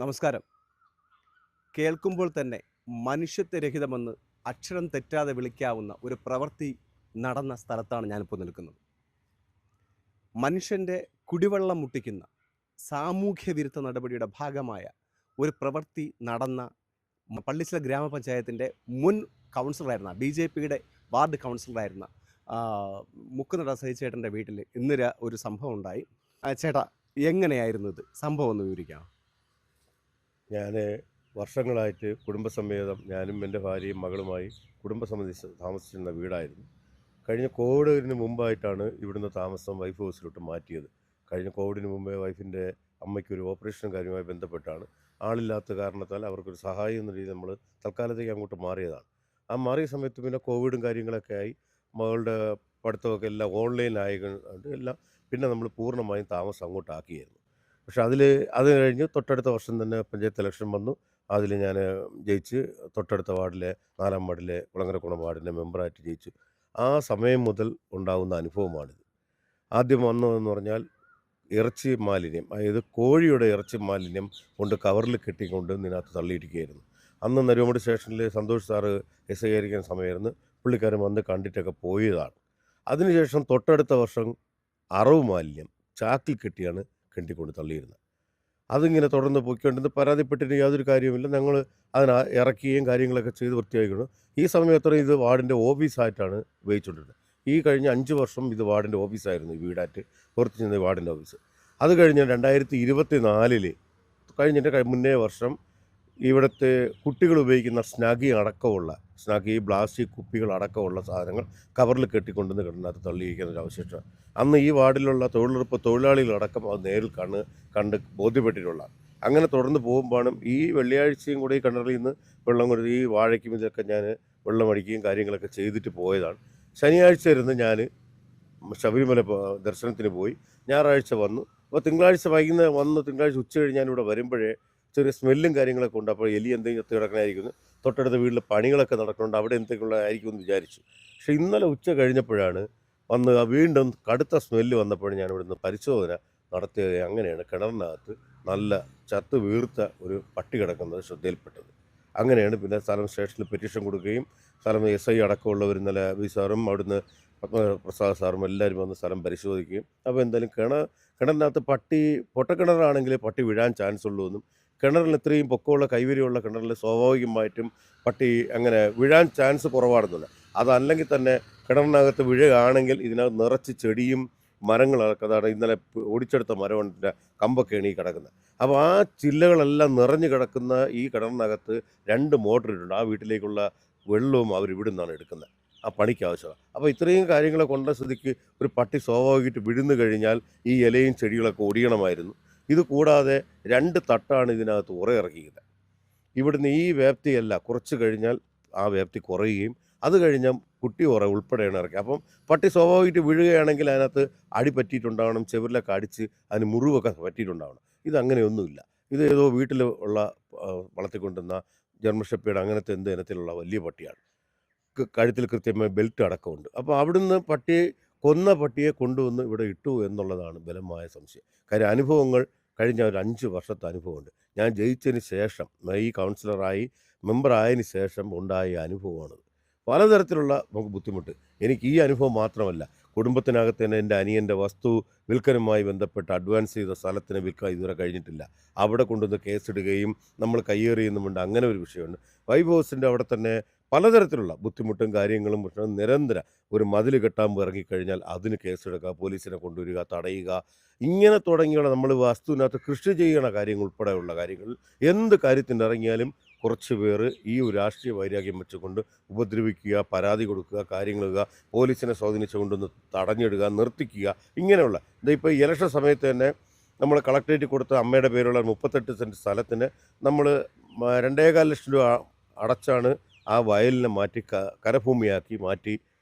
നമസ്കാരം. കേൾക്കുമ്പോൾ തന്നെ മനുഷ്യത്വരഹിതമെന്ന് അക്ഷരം തെറ്റാതെ വിളിക്കാവുന്ന ഒരു പ്രവൃത്തി നടന്ന സ്ഥലത്താണ് ഞാനിപ്പോൾ നിൽക്കുന്നത്. മനുഷ്യൻ്റെ കുടിവെള്ളം മുട്ടിക്കുന്ന സാമൂഹ്യ വിരുദ്ധ നടപടിയുടെ ഭാഗമായ ഒരു പ്രവൃത്തി നടന്ന പള്ളിച്ചിറ ഗ്രാമപഞ്ചായത്തിൻ്റെ മുൻ കൗൺസിലറായിരുന്ന BJPയുടെ വാർഡ് കൗൺസിലറായിരുന്ന മുക്കുനട സഹിച്ചേട്ടൻ്റെ വീട്ടിൽ ഇന്ന് ഒരു സംഭവം ഉണ്ടായി. ചേട്ടാ, എങ്ങനെയായിരുന്നു ഇത്? സംഭവം ഒന്ന് വിവരിക്കാം. ഞാൻ വർഷങ്ങളായിട്ട് കുടുംബസമേതം ഞാനും എൻ്റെ ഭാര്യയും മകളുമായി കുടുംബസമിതി താമസിച്ചിരുന്ന വീടായിരുന്നു. കഴിഞ്ഞ കോവിഡിന് മുമ്പായിട്ടാണ് ഇവിടുന്ന് താമസം വൈഫ് ഹൗസിലോട്ട് മാറ്റിയത്. കഴിഞ്ഞ കോവിഡിന് മുമ്പേ വൈഫിൻ്റെ അമ്മയ്ക്കൊരു ഓപ്പറേഷൻ കാര്യവുമായി ബന്ധപ്പെട്ടാണ്. ആളില്ലാത്ത കാരണത്താൽ അവർക്കൊരു സഹായം എന്ന രീതിയിൽ നമ്മൾ തൽക്കാലത്തേക്ക് അങ്ങോട്ട് മാറിയതാണ്. ആ മാറിയ സമയത്ത് പിന്നെ കോവിഡും കാര്യങ്ങളൊക്കെ ആയി മകളുടെ പഠിത്തമൊക്കെ എല്ലാം ഓൺലൈനായതുകൊണ്ട് എല്ലാം പിന്നെ നമ്മൾ പൂർണ്ണമായും താമസം അങ്ങോട്ടാക്കിയായിരുന്നു. പക്ഷെ അത് കഴിഞ്ഞ് തൊട്ടടുത്ത വർഷം തന്നെ പഞ്ചായത്ത് ഇലക്ഷൻ വന്നു. അതിൽ ഞാൻ ജയിച്ച് തൊട്ടടുത്ത വാർഡിലെ 4-ാം വാർഡിലെ കുളങ്ങരക്കുളം വാർഡിൻ്റെ മെമ്പറായിട്ട് ജയിച്ചു. ആ സമയം മുതൽ ഉണ്ടാകുന്ന അനുഭവമാണിത്. ആദ്യം വന്നതെന്ന് പറഞ്ഞാൽ ഇറച്ചി മാലിന്യം, അതായത് കോഴിയുടെ ഇറച്ചി മാലിന്യം കൊണ്ട് കവറിൽ കെട്ടിക്കൊണ്ട് ഇതിനകത്ത് തള്ളിയിരിക്കുകയായിരുന്നു. അന്ന് നരുവമ്പടി സ്റ്റേഷനിൽ സന്തോഷ് സാറ് SI ആയിരിക്കുന്ന സമയമായിരുന്നു. പുള്ളിക്കാരൻ വന്ന് കണ്ടിട്ടൊക്കെ പോയതാണ്. അതിനുശേഷം തൊട്ടടുത്ത വർഷം അറവ് മാലിന്യം ചാക്കിൽ കെട്ടിയാണ് കെട്ടിക്കൊണ്ട് തള്ളിയിരുന്നത്. അതിങ്ങനെ തുടർന്ന് പോയിക്കൊണ്ടിരുന്ന് പരാതിപ്പെട്ടിട്ട് യാതൊരു കാര്യവുമില്ല. ഞങ്ങൾ ഇറക്കുകയും കാര്യങ്ങളൊക്കെ ചെയ്ത് വൃത്തിയാക്കിയിരുന്നു. ഈ സമയത്ത് ഇത് വാർഡിൻ്റെ ഓഫീസായിട്ടാണ് ഉപയോഗിച്ചുകൊണ്ടിരുന്നത്. ഈ കഴിഞ്ഞ 5 വർഷം ഇത് വാർഡിൻ്റെ ഓഫീസായിരുന്നു. ഈ വീടായിട്ട് പ്രവർത്തിച്ചിരുന്നത് വാർഡിൻ്റെ ഓഫീസ്. അത് കഴിഞ്ഞ് 2024 കഴിഞ്ഞിട്ട് മുന്നേ വർഷം ഇവിടുത്തെ കുട്ടികൾ ഉപയോഗിക്കുന്ന സ്നഗി പ്ലാസ്റ്റിക് കുപ്പികൾ അടക്കമുള്ള സാധനങ്ങൾ കവറിൽ കെട്ടിക്കൊണ്ടുവന്ന് കിടന്നതിനകത്ത് തള്ളിയിരിക്കുന്ന ഒരു അവശേഷം അന്ന് ഈ വാർഡിലുള്ള തൊഴിലുറപ്പ് തൊഴിലാളികളടക്കം അത് നേരിൽ കണ്ട് ബോധ്യപ്പെട്ടിട്ടുള്ളതാണ്. അങ്ങനെ തുടർന്ന് പോകുമ്പോഴും ഈ വെള്ളിയാഴ്ചയും കൂടി ഈ കിണറിൽ നിന്ന് വെള്ളം കൊടുത്ത് ഈ വാഴയ്ക്കും ഇതൊക്കെ ഞാൻ വെള്ളമടിക്കുകയും കാര്യങ്ങളൊക്കെ ചെയ്തിട്ട് പോയതാണ്. ശനിയാഴ്ച ഇരുന്ന് ഞാൻ ശബരിമല ദർശനത്തിന് പോയി. ഞായറാഴ്ച വന്നു. അപ്പോൾ തിങ്കളാഴ്ച വൈകുന്നേരം വന്ന് തിങ്കളാഴ്ച ഉച്ച കഴിഞ്ഞ് ഞാനിവിടെ വരുമ്പോഴേ ചെറിയ സ്മെല്ലും കാര്യങ്ങളൊക്കെ ഉണ്ട്. അപ്പോൾ എലി എന്തെങ്കിലും ചത്ത് കിടക്കണമായിരിക്കുന്നു, തൊട്ടടുത്ത വീട്ടിൽ പണികളൊക്കെ നടക്കുന്നുണ്ട്, അവിടെ എന്തെങ്കിലും ആയിരിക്കും എന്ന് വിചാരിച്ചു. പക്ഷേ ഇന്നലെ ഉച്ച കഴിഞ്ഞപ്പോഴാണ് വന്ന് വീണ്ടും കടുത്ത സ്മെല്ല് വന്നപ്പോൾ ഞാൻ ഇവിടുന്ന് പരിശോധന നടത്തിയത്. അങ്ങനെയാണ് കിണറിനകത്ത് നല്ല ചത്ത് വീർത്ത ഒരു പട്ടി കിടക്കുന്നത് ശ്രദ്ധയിൽപ്പെട്ടത്. അങ്ങനെയാണ് പിന്നെ സ്ഥലം സ്റ്റേഷനിൽ പെറ്റീഷൻ കൊടുക്കുകയും സ്ഥലം SI അടക്കമുള്ളവർ ഇന്നലെ ബി സാറും അവിടുന്ന് പത്മപ്രസാദ് സാറും എല്ലാവരും വന്ന് സ്ഥലം പരിശോധിക്കുകയും അപ്പോൾ എന്തായാലും കിണറിനകത്ത് പൊട്ടക്കിണറാണെങ്കിൽ പട്ടി വീഴാൻ ചാൻസ് ഉള്ളൂ എന്നും കിണറിൽ ഇത്രയും പൊക്കമുള്ള കൈവരിയുള്ള കിണറിൽ സ്വാഭാവികമായിട്ടും പട്ടി അങ്ങനെ വീഴാൻ ചാൻസ് കുറവാണെന്നില്ല. അതല്ലെങ്കിൽ തന്നെ കിണറിനകത്ത് വീഴുകയാണെങ്കിൽ ഇതിനകത്ത് നിറച്ച് ചെടിയും മരങ്ങളൊക്കെ, അതാണ് ഇന്നലെ ഓടിച്ചെടുത്ത മരത്തിൻ്റെ കമ്പൊക്കെയാണ് ഈ കിടക്കുന്നത്. അപ്പോൾ ആ ചില്ലകളെല്ലാം നിറഞ്ഞു കിടക്കുന്ന ഈ കിണറിനകത്ത് 2 മോട്ടർ ഇട്ടുണ്ട്. ആ വീട്ടിലേക്കുള്ള വെള്ളവും അവർ ഇവിടെ നിന്നാണ് എടുക്കുന്നത്, ആ പണിക്ക് ആവശ്യമാണ്. അപ്പോൾ ഇത്രയും കാര്യങ്ങളെ കൊണ്ട സ്ഥിതിക്ക് ഒരു പട്ടി സ്വാഭാവികമായിട്ട് വിഴുന്നു കഴിഞ്ഞാൽ ഈ ഇലയും ചെടികളൊക്കെ ഒടിയണമായിരുന്നു. ഇത് കൂടാതെ 2 തട്ടാണ് ഇതിനകത്ത് ഉറയിറക്കിയത്. ഇവിടുന്ന് ഈ വ്യാപ്തിയല്ല, കുറച്ച് കഴിഞ്ഞാൽ ആ വ്യാപ്തി കുറയുകയും അത് കഴിഞ്ഞാൽ കുട്ടി ഉറ ഉൾപ്പെടെയാണ് ഇറക്കി. അപ്പം പട്ടി സ്വാഭാവികമായിട്ട് വീഴുകയാണെങ്കിൽ അതിനകത്ത് അടി പറ്റിയിട്ടുണ്ടാവണം, ചെവിരിലൊക്കെ അടിച്ച് അതിന് മുറിവൊക്കെ പറ്റിയിട്ടുണ്ടാവണം. ഇതങ്ങനെയൊന്നുമില്ല. ഇത് ഏതോ വീട്ടിൽ ഉള്ള വളർത്തിക്കൊണ്ടുവന്ന ജർമ്മൻ ഷെപ്പേർഡ് അങ്ങനത്തെ എന്ത് ഇനത്തിലുള്ള വലിയ പട്ടിയാണ്. കഴുത്തിൽ കൃത്യമായ ബെൽറ്റ് അടക്കമുണ്ട്. അപ്പോൾ അവിടുന്ന് കൊന്ന പട്ടിയെ കൊണ്ടുവന്ന് ഇവിടെ ഇട്ടു എന്നുള്ളതാണ് ബലമായ സംശയം. കാര്യം അനുഭവങ്ങൾ കഴിഞ്ഞ ഒരു 5 വർഷത്തെ അനുഭവമുണ്ട്. ഞാൻ ജയിച്ചതിന് ശേഷം ഈ കൗൺസിലറായി മെമ്പറായതിന് ശേഷം ഉണ്ടായ അനുഭവമാണത്. പലതരത്തിലുള്ള നമുക്ക് ബുദ്ധിമുട്ട്. എനിക്ക് ഈ അനുഭവം മാത്രമല്ല, കുടുംബത്തിനകത്ത് തന്നെ എൻ്റെ അനിയൻ്റെ വസ്തു വിൽക്കലുമായി ബന്ധപ്പെട്ട് അഡ്വാൻസ് ചെയ്ത സ്ഥലത്തിന് വിൽക്കാൻ ഇതുവരെ കഴിഞ്ഞിട്ടില്ല. അവിടെ കൊണ്ടുവന്ന് കേസിടുകയും നമ്മൾ കയ്യേറിയുന്നുമുണ്ട്. അങ്ങനെ ഒരു വിഷയമുണ്ട്. വൈഫ് ഹൗസിൻ്റെ അവിടെ തന്നെ പലതരത്തിലുള്ള ബുദ്ധിമുട്ടും കാര്യങ്ങളും നിരന്തരം ഒരു മതിൽ കെട്ടാൻ ഇറങ്ങിക്കഴിഞ്ഞാൽ അതിന് കേസെടുക്കുക, പോലീസിനെ കൊണ്ടുവരിക, തടയുക, ഇങ്ങനെ തുടങ്ങിയുള്ള നമ്മൾ വസ്തുവിനകത്ത് കൃഷി ചെയ്യണ കാര്യങ്ങൾ ഉൾപ്പെടെയുള്ള കാര്യങ്ങൾ എന്ത് കാര്യത്തിന് ഇറങ്ങിയാലും കുറച്ച് പേർ ഈ ഒരു രാഷ്ട്രീയ വൈരാഗ്യം വെച്ചുകൊണ്ട് ഉപദ്രവിക്കുക, പരാതി കൊടുക്കുക, കാര്യങ്ങളിടുക, പോലീസിനെ സ്വാധീനിച്ചു കൊണ്ടൊന്ന് തടഞ്ഞിടുക, നിർത്തിക്കുക, ഇങ്ങനെയുള്ള ഇതിപ്പോൾ ഈ ഇലക്ഷൻ സമയത്ത് തന്നെ നമ്മൾ കളക്ടറേറ്റ് കൊടുത്ത അമ്മയുടെ പേരുള്ള 38 സെൻറ്റ് സ്ഥലത്തിന് നമ്മൾ 2.25 ലക്ഷം രൂപ അടച്ചാണ് ആ വയലിനെ മാറ്റി കരഭൂമിയാക്കി മാറ്റി.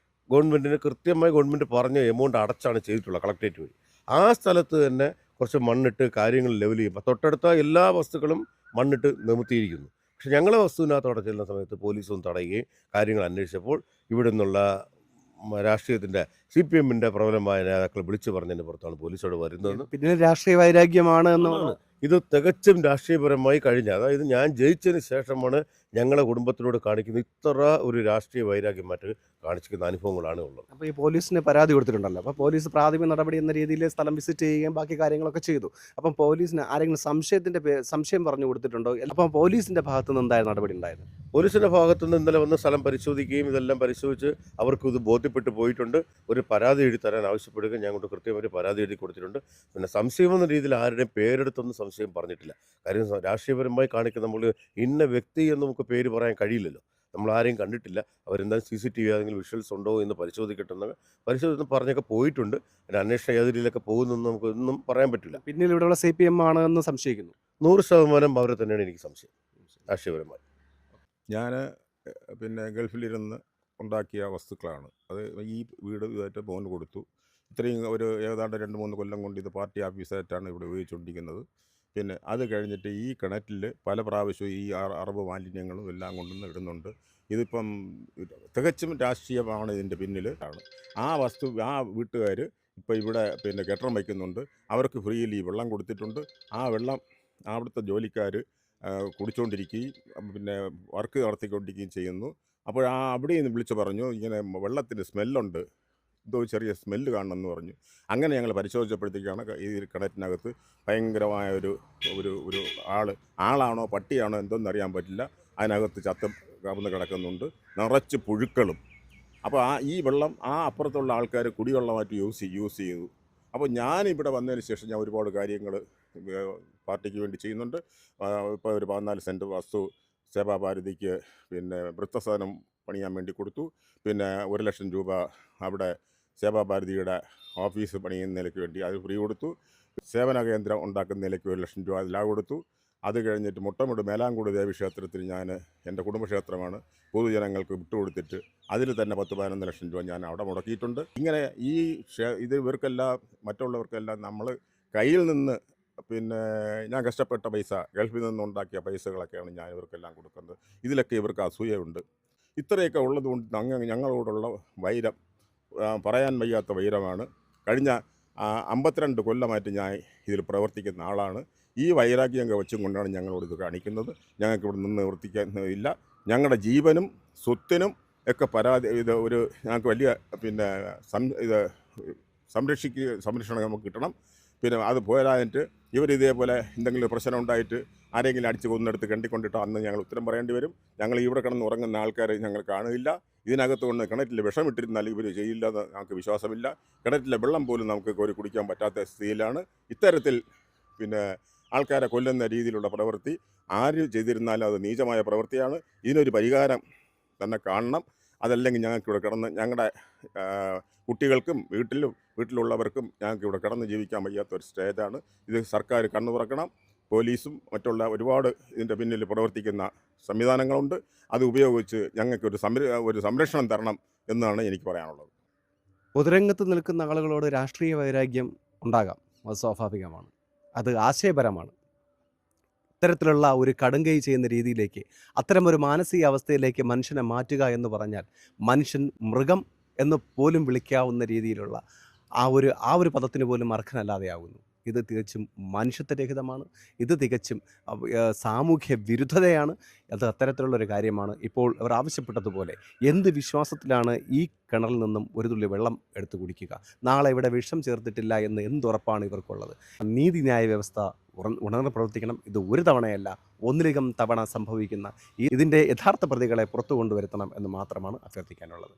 ഗവൺമെൻറ്റിന് കൃത്യമായി ഗവൺമെൻറ് പറഞ്ഞ എമൗണ്ട് അടച്ചാണ് ചെയ്തിട്ടുള്ളത് കളക്ടറേറ്റ് വഴി. ആ സ്ഥലത്ത് തന്നെ കുറച്ച് മണ്ണിട്ട് കാര്യങ്ങൾ ലെവൽ ചെയ്യുമ്പോൾ തൊട്ടടുത്ത എല്ലാ വസ്തുക്കളും മണ്ണിട്ട് നിമിത്തിയിരിക്കുന്നു. പക്ഷെ ഞങ്ങളെ വസ്തുവിനകത്ത് അവിടെ ചെല്ലുന്ന സമയത്ത് പോലീസൊന്നും തടയുകയും കാര്യങ്ങൾ അന്വേഷിച്ചപ്പോൾ ഇവിടെ നിന്നുള്ള രാഷ്ട്രീയത്തിൻ്റെ CPM-ൻ്റെ പ്രബലമായ നേതാക്കൾ വിളിച്ചു പറഞ്ഞതിന് പുറത്താണ് പോലീസോട് വരുന്നതെന്ന്. പിന്നെ രാഷ്ട്രീയ വൈരാഗ്യമാണ് എന്ന് പറഞ്ഞു. ഇത് തികച്ചും രാഷ്ട്രീയപരമായി കഴിഞ്ഞ, അതായത് ഞാൻ ജയിച്ചതിന് ശേഷമാണ് ഞങ്ങളെ കുടുംബത്തിനോട് കാണിക്കുന്ന ഇത്ര ഒരു രാഷ്ട്രീയ വൈരാഗ്യം മറ്റ് കാണിച്ചിരിക്കുന്ന അനുഭവങ്ങളാണ് ഉള്ളത്. അപ്പോൾ ഈ പോലീസിന് പരാതി കൊടുത്തിട്ടുണ്ടല്ലോ, അപ്പോൾ പോലീസ് പ്രാഥമിക നടപടി എന്ന രീതിയിൽ സ്ഥലം വിസിറ്റ് ചെയ്യുകയും ബാക്കി കാര്യങ്ങളൊക്കെ ചെയ്തു. അപ്പം പോലീസിന് ആരെങ്കിലും സംശയം പറഞ്ഞു കൊടുത്തിട്ടുണ്ടോ? അപ്പം പോലീസിൻ്റെ ഭാഗത്തു നിന്ന് എന്തായ നടപടി ഉണ്ടായത്? പോലീസിൻ്റെ ഭാഗത്തുനിന്ന് ഇന്നലെ വന്ന് സ്ഥലം പരിശോധിക്കുകയും ഇതെല്ലാം പരിശോധിച്ച് അവർക്ക് ഇത് ബോധ്യപ്പെട്ട് പോയിട്ടുണ്ട്. ഒരു പരാതി എഴുതി തരാൻ ആവശ്യപ്പെടുകയും ഞാൻ കൊണ്ട് കൃത്യമായിട്ട് പരാതി എഴുതി കൊടുത്തിട്ടുണ്ട്. പിന്നെ സംശയമെന്ന രീതിയിൽ ആരുടെയും പേരെടുത്തൊന്നും സംശയം പറഞ്ഞിട്ടില്ല. കാര്യം രാഷ്ട്രീയപരമായി കാണിക്കുന്ന നമ്മൾ ഇന്ന വ്യക്തി എന്ന് നമുക്ക് പേര് പറയാൻ കഴിയില്ലല്ലോ. നമ്മൾ ആരെയും കണ്ടിട്ടില്ല. അവരെന്തായാലും CCTV ഏതെങ്കിലും വിഷ്വൽസ് ഉണ്ടോ എന്ന് പരിശോധിക്കട്ടെ എന്നൊക്കെ പരിശോധിച്ച് പറഞ്ഞൊക്കെ പോയിട്ടുണ്ട്. പിന്നെ അന്വേഷണ ഏതിലൊക്കെ പോകുന്നൊന്നും നമുക്ക് ഒന്നും പറയാൻ പറ്റില്ല. പിന്നിൽ ഇവിടെയുള്ള CPM ആണ് എന്ന് സംശയിക്കുന്നു. 100% അവരെ തന്നെയാണ് എനിക്ക് സംശയം രാഷ്ട്രീയപരമായി. ഞാൻ പിന്നെ ഗൾഫിലിരുന്ന് ഉണ്ടാക്കിയ വസ്തുക്കളാണ് അത്. ഈ വീട് ഇതായിട്ട് മോന് കൊടുത്തു. ഇത്രയും ഒരു ഏതാണ്ട് 2-3 കൊല്ലം കൊണ്ട് ഇത് പാർട്ടി ഓഫീസായിട്ടാണ് ഇവിടെ ഉപയോഗിച്ചുകൊണ്ടിരിക്കുന്നത്. പിന്നെ അത് കഴിഞ്ഞിട്ട് ഈ കിണറ്റിൽ പല പ്രാവശ്യവും ഈ അറബ് മാലിന്യങ്ങളും എല്ലാം കൊണ്ടുവന്ന് ഇടുന്നുണ്ട്. ഇതിപ്പം തികച്ചും രാഷ്ട്രീയമാണ് ഇതിൻ്റെ പിന്നിൽ ആണ്. ആ വീട്ടുകാർ ഇപ്പോൾ ഇവിടെ പിന്നെ കെട്ടിടം വയ്ക്കുന്നുണ്ട്. അവർക്ക് ഫ്രീയിൽ ഈ വെള്ളം കൊടുത്തിട്ടുണ്ട്. ആ വെള്ളം അവിടുത്തെ ജോലിക്കാർ കുടിച്ചുകൊണ്ടിരിക്കുകയും പിന്നെ വർക്ക് നടത്തിക്കൊണ്ടിരിക്കുകയും ചെയ്യുന്നു. അപ്പോൾ അവിടെ നിന്ന് വിളിച്ച് പറഞ്ഞു, ഇങ്ങനെ വെള്ളത്തിന് സ്മെല്ലുണ്ട്, എന്തോ ചെറിയ സ്മെല്ല് കാണണമെന്ന് പറഞ്ഞു. അങ്ങനെ ഞങ്ങൾ പരിശോധിച്ചപ്പോഴത്തേക്കാണ് ഈ കിണറ്റിനകത്ത് ഭയങ്കരമായ ഒരു ആളാണോ പട്ടിയാണോ എന്തൊന്നും പറ്റില്ല, അതിനകത്ത് കവന്ന് കിടക്കുന്നുണ്ട്, നിറച്ച് പുഴുക്കളും. അപ്പോൾ ഈ വെള്ളം അപ്പുറത്തുള്ള ആൾക്കാർ കുടിവെള്ളമായിട്ട് യൂസ് ചെയ്തു. അപ്പോൾ ഞാനിവിടെ വന്നതിന് ശേഷം ഞാൻ ഒരുപാട് കാര്യങ്ങൾ പാർട്ടിക്ക് വേണ്ടി ചെയ്യുന്നുണ്ട്. ഇപ്പോൾ ഒരു 14 സെൻറ്റ് വസ്തു സേവാഭാരതിക്ക് പിന്നെ വൃദ്ധസദനം പണിയാൻ വേണ്ടി കൊടുത്തു. പിന്നെ 1 ലക്ഷം രൂപ അവിടെ സേവാഭാരതിയുടെ ഓഫീസ് പണിയുന്നതിലേക്ക് വേണ്ടി അത് ഫ്രീ കൊടുത്തു. സേവന കേന്ദ്രം ഉണ്ടാക്കുന്നതിലേക്ക് 1 ലക്ഷം രൂപ അതിലാ കൊടുത്തു. അത് കഴിഞ്ഞിട്ട് മുട്ടമുട് മേലാങ്കോട് ദേവീക്ഷേത്രത്തിൽ ഞാൻ എൻ്റെ കുടുംബക്ഷേത്രമാണ് പൊതുജനങ്ങൾക്ക് വിട്ടുകൊടുത്തിട്ട് അതിൽ തന്നെ 10-11 ലക്ഷം രൂപ ഞാൻ അവിടെ മുടക്കിയിട്ടുണ്ട്. ഇങ്ങനെ ഇത് ഇവർക്കെല്ലാം മറ്റുള്ളവർക്കെല്ലാം നമ്മൾ കയ്യിൽ നിന്ന് പിന്നെ ഞാൻ കഷ്ടപ്പെട്ട പൈസ ഗൾഫിൽ നിന്നുണ്ടാക്കിയ പൈസകളൊക്കെയാണ് ഞാൻ ഇവർക്കെല്ലാം കൊടുക്കുന്നത്. ഇതിലൊക്കെ ഇവർക്ക് അസൂയയുണ്ട്. ഇത്രയൊക്കെ ഉള്ളതുകൊണ്ട് ഞങ്ങളോടുള്ള വൈരം പറയാൻ വയ്യാത്ത വൈരമാണ്. കഴിഞ്ഞ 52 കൊല്ലമായിട്ട് ഞാൻ ഇതിൽ പ്രവർത്തിക്കുന്ന ആളാണ്. ഈ വൈരാഗ്യം വെച്ചും കൊണ്ടാണ് ഞങ്ങളോട് ഇത് കാണിക്കുന്നത്. ഞങ്ങൾക്ക് ഇവിടെ നിന്ന് നിവർത്തിക്കാനില്ല. ഞങ്ങളുടെ ജീവനും സ്വത്തിനും ഒക്കെ ഞങ്ങൾക്ക് വലിയ പിന്നെ സംരക്ഷണം നമുക്ക് കിട്ടണം. പിന്നെ അത് പോരാഞ്ഞിട്ട് ഇതേപോലെ എന്തെങ്കിലും പ്രശ്നം ഉണ്ടായിട്ട് ആരെങ്കിലും അടിച്ച് കൊന്നെടുത്ത് കണ്ടിക്കൊണ്ടിട്ടോ അന്ന് ഞങ്ങൾ ഉത്തരം പറയേണ്ടി വരും. ഞങ്ങൾ ഇവിടെ കിടന്ന് ഉറങ്ങുന്ന ആൾക്കാരെ ഞങ്ങൾ കാണില്ല. ഇതിനകത്ത് കൊണ്ട് കിണറ്റിൽ വിഷമിട്ടിരുന്നാൽ ഇവർ ചെയ്യില്ലെന്ന് ഞങ്ങൾക്ക് വിശ്വാസമില്ല. കിണറ്റിലെ വെള്ളം പോലും നമുക്ക് കോരി കുടിക്കാൻ പറ്റാത്ത സ്ഥിതിയിലാണ്. ഇത്തരത്തിൽ പിന്നെ ആൾക്കാരെ കൊല്ലുന്ന രീതിയിലുള്ള പ്രവൃത്തി ആര് ചെയ്തിരുന്നാലും അത് നീചമായ പ്രവൃത്തിയാണ്. ഇതിനൊരു പരിഹാരം തന്നെ കാണണം. അതല്ലെങ്കിൽ ഞങ്ങൾക്ക് ഇവിടെ കിടന്ന് ഞങ്ങളുടെ കുട്ടികൾക്കും വീട്ടിലുള്ളവർക്കും ഞങ്ങൾക്ക് ഇവിടെ കിടന്ന് ജീവിക്കാൻ വയ്യാത്തൊരു സ്റ്റേജാണ്. ഇത് സർക്കാർ കണ്ണു തുറക്കണം. പോലീസും മറ്റുള്ള ഒരുപാട് ഇതിൻ്റെ പിന്നിൽ പ്രവർത്തിക്കുന്ന സംവിധാനങ്ങളുണ്ട്. അത് ഉപയോഗിച്ച് ഞങ്ങൾക്ക് ഒരു സംരക്ഷണം തരണം എന്നാണ് എനിക്ക് പറയാനുള്ളത്. പൊതുരംഗത്ത് നിൽക്കുന്ന ആളുകളോട് രാഷ്ട്രീയ വൈരാഗ്യം ഉണ്ടാകാം, അത് സ്വാഭാവികമാണ്, അത് ആശയപരമാണ്. ഇത്തരത്തിലുള്ള ഒരു കടുങ്കൈ ചെയ്യുന്ന രീതിയിലേക്ക്, അത്തരമൊരു മാനസികാവസ്ഥയിലേക്ക് മനുഷ്യനെ മാറ്റുക എന്ന് പറഞ്ഞാൽ മനുഷ്യൻ മൃഗം എന്ന് പോലും വിളിക്കാവുന്ന രീതിയിലുള്ള ആ ഒരു പദത്തിന് പോലും അർഹനല്ലാതെയാകുന്നു. ഇത് തികച്ചും മനുഷ്യത്വരഹിതമാണ്. ഇത് തികച്ചും സാമൂഹ്യ വിരുദ്ധതയാണ്. അത് അത്തരത്തിലുള്ളൊരു കാര്യമാണ്. ഇപ്പോൾ അവർ ആവശ്യപ്പെട്ടതുപോലെ എന്ത് വിശ്വാസത്തിലാണ് ഈ കിണറിൽ നിന്നും ഒരു തുള്ളി വെള്ളം എടുത്തു കുടിക്കുക? നാളെ ഇവിടെ വിഷം ചേർത്തിട്ടില്ല എന്ന് എന്തുറപ്പാണ് ഇവർക്കുള്ളത്? നീതിന്യായ വ്യവസ്ഥ ഉണർന്ന് പ്രവർത്തിക്കണം. ഇത് ഒരു തവണയല്ല, ഒന്നിലധികം തവണ സംഭവിക്കുന്ന ഇതിൻ്റെ യഥാർത്ഥ പ്രതികളെ പുറത്തു കൊണ്ടുവരുത്തണം എന്ന് മാത്രമാണ് അഭ്യർത്ഥിക്കാനുള്ളത്.